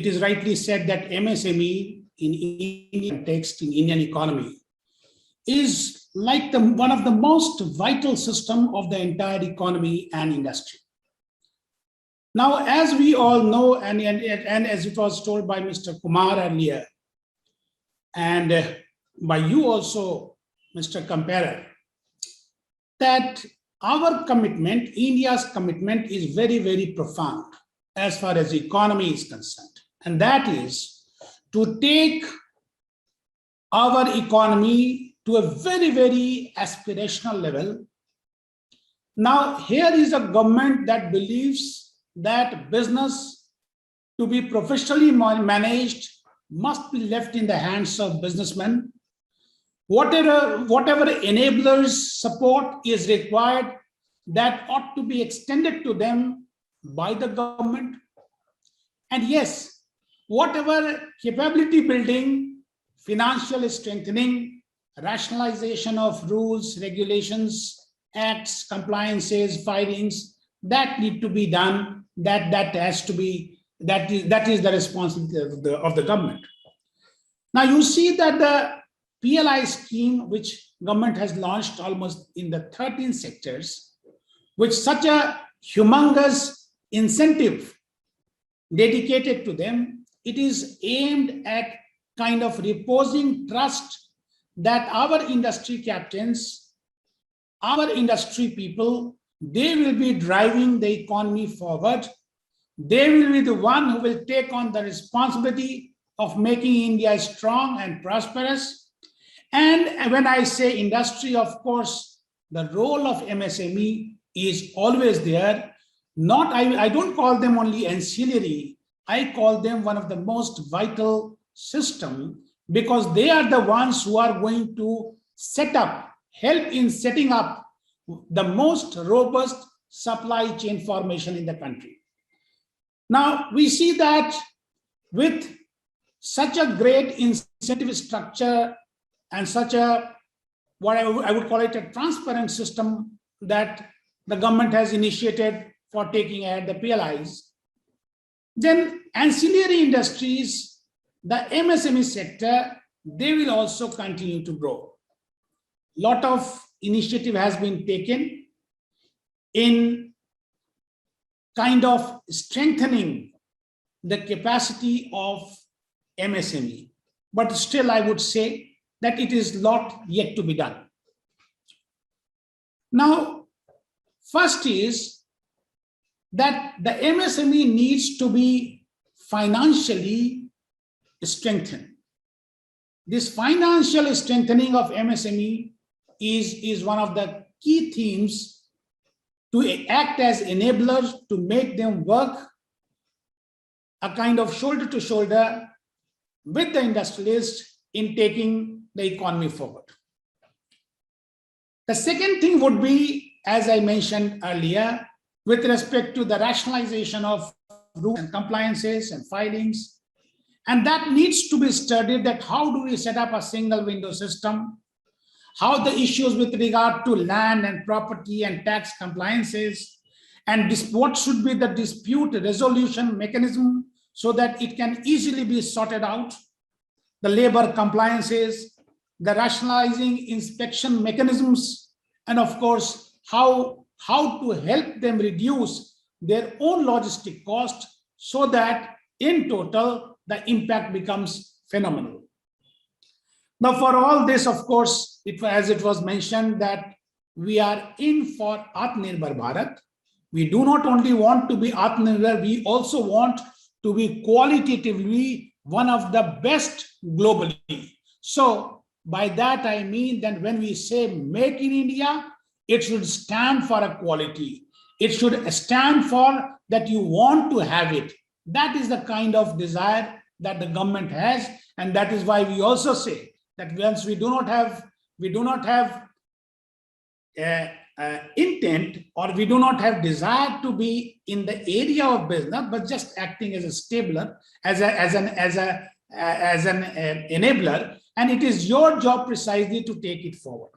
it is rightly said that MSME in Indian context, in Indian economy, is like one of the most vital system of the entire economy and industry. Now, as we all know, and as it was told by Mr. Kumar earlier, and by you also, Mr. Comparer, that our commitment, India's commitment, is very, very profound as far as the economy is concerned. And that is to take our economy to a very, very aspirational level. Now, here is a government that believes that business to be professionally managed must be left in the hands of businessmen. Whatever enablers support is required, that ought to be extended to them by the government. And yes, whatever capability building, financial strengthening, rationalization of rules, regulations, acts, compliances, filings, that need to be done, that is the responsibility of the government. Now you see that the PLI scheme, which government has launched almost in the 13 sectors, with such a humongous incentive dedicated to them, it is aimed at kind of reposing trust that our industry captains, our industry people, they will be driving the economy forward. They will be the one who will take on the responsibility of making India strong and prosperous. And when I say industry, of course, the role of MSME is always there. I don't call them only ancillary. I call them one of the most vital system, because they are the ones who are going to help in setting up the most robust supply chain formation in the country. Now, we see that with such a great incentive structure and such a, what I would call it, a transparent system that the government has initiated for taking ahead the PLIs, then ancillary industries, the MSME sector, they will also continue to grow. A lot of initiative has been taken in kind of strengthening the capacity of MSME. But still, I would say that it is lot yet to be done. Now, first is that the MSME needs to be financially strengthened. This financial strengthening of MSME is one of the key themes to act as enablers to make them work a kind of shoulder to shoulder with the industrialists in taking the economy forward. The second thing would be, as I mentioned earlier, with respect to the rationalization of rules and compliances and filings. And that needs to be studied, that how do we set up a single window system, how the issues with regard to land and property and tax compliances, and what should be the dispute resolution mechanism so that it can easily be sorted out, the labor compliances, the rationalizing inspection mechanisms, and of course, how to help them reduce their own logistic cost so that in total, the impact becomes phenomenal. Now, for all this, of course, as it was mentioned, that we are in for Atmanirbhar Bharat. We do not only want to be Atmanirbhar, we also want to be qualitatively one of the best globally. So by that, I mean that when we say make in India, it should stand for a quality. It should stand for that you want to have it. That is the kind of desire that the government has. And that is why we also say that once we do not have intent, or we do not have desire to be in the area of business, but just acting as a stabler, as an enabler, and it is your job precisely to take it forward.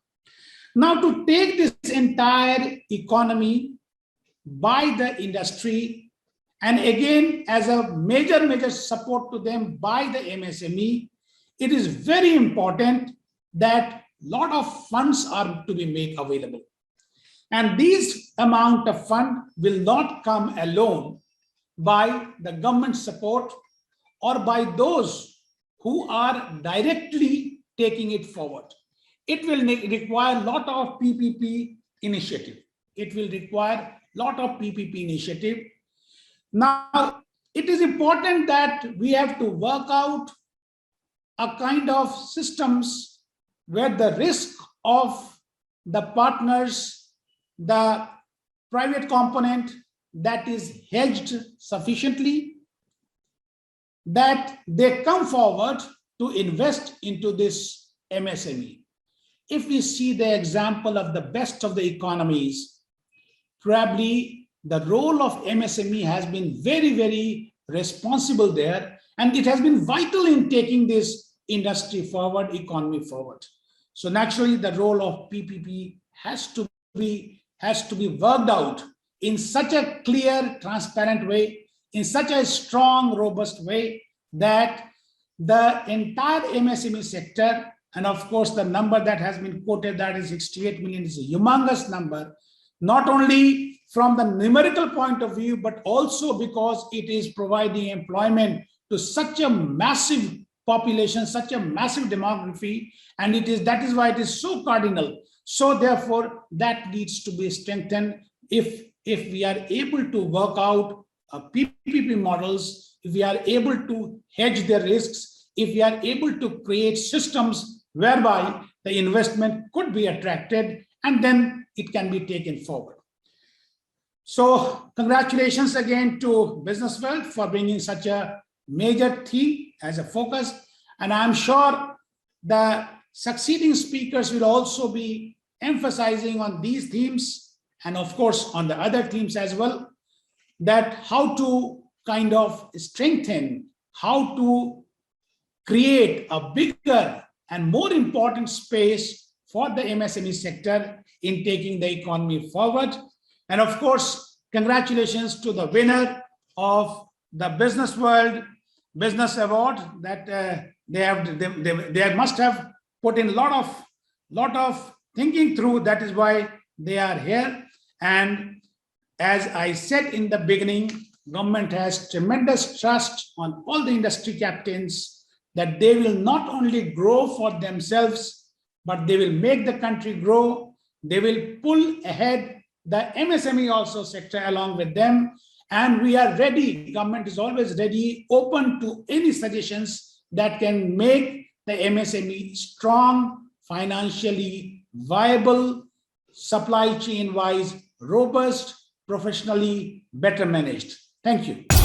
Now, to take this entire economy by the industry And again, as a major support to them by the MSME, it is very important that a lot of funds are to be made available. And these amount of fund will not come alone by the government support or by those who are directly taking it forward. It will require a lot of PPP initiative. It will require a lot of PPP initiative. Now, it is important that we have to work out a kind of systems where the risk of the partners, the private component, that is hedged sufficiently, that they come forward to invest into this MSME. If we see the example of the best of the economies, probably the role of MSME has been very responsible there, and it has been vital in taking this industry forward, economy forward. So naturally, the role of PPP has to be worked out in such a clear, transparent way, in such a strong, robust way that the entire MSME sector, and of course the number that has been quoted, that is 68 million, is a humongous number, not only from the numerical point of view, but also because it is providing employment to such a massive population, such a massive demography, and that is why it is so cardinal. So therefore, that needs to be strengthened if we are able to work out PPP models, if we are able to hedge the risks, if we are able to create systems whereby the investment could be attracted, and then it can be taken forward. So congratulations again to Business World for bringing such a major theme as a focus. And I'm sure the succeeding speakers will also be emphasizing on these themes, and of course on the other themes as well, that how to kind of strengthen, how to create a bigger and more important space for the MSME sector in taking the economy forward. And of course, congratulations to the winner of the Business World Business Award, that they must have put in a lot of thinking through. That is why they are here. And as I said in the beginning, government has tremendous trust on all the industry captains that they will not only grow for themselves, but they will make the country grow. They will pull ahead the MSME also sector along with them. And we are ready, government is always ready, open to any suggestions that can make the MSME strong, financially viable, supply chain wise, robust, professionally better managed. Thank you.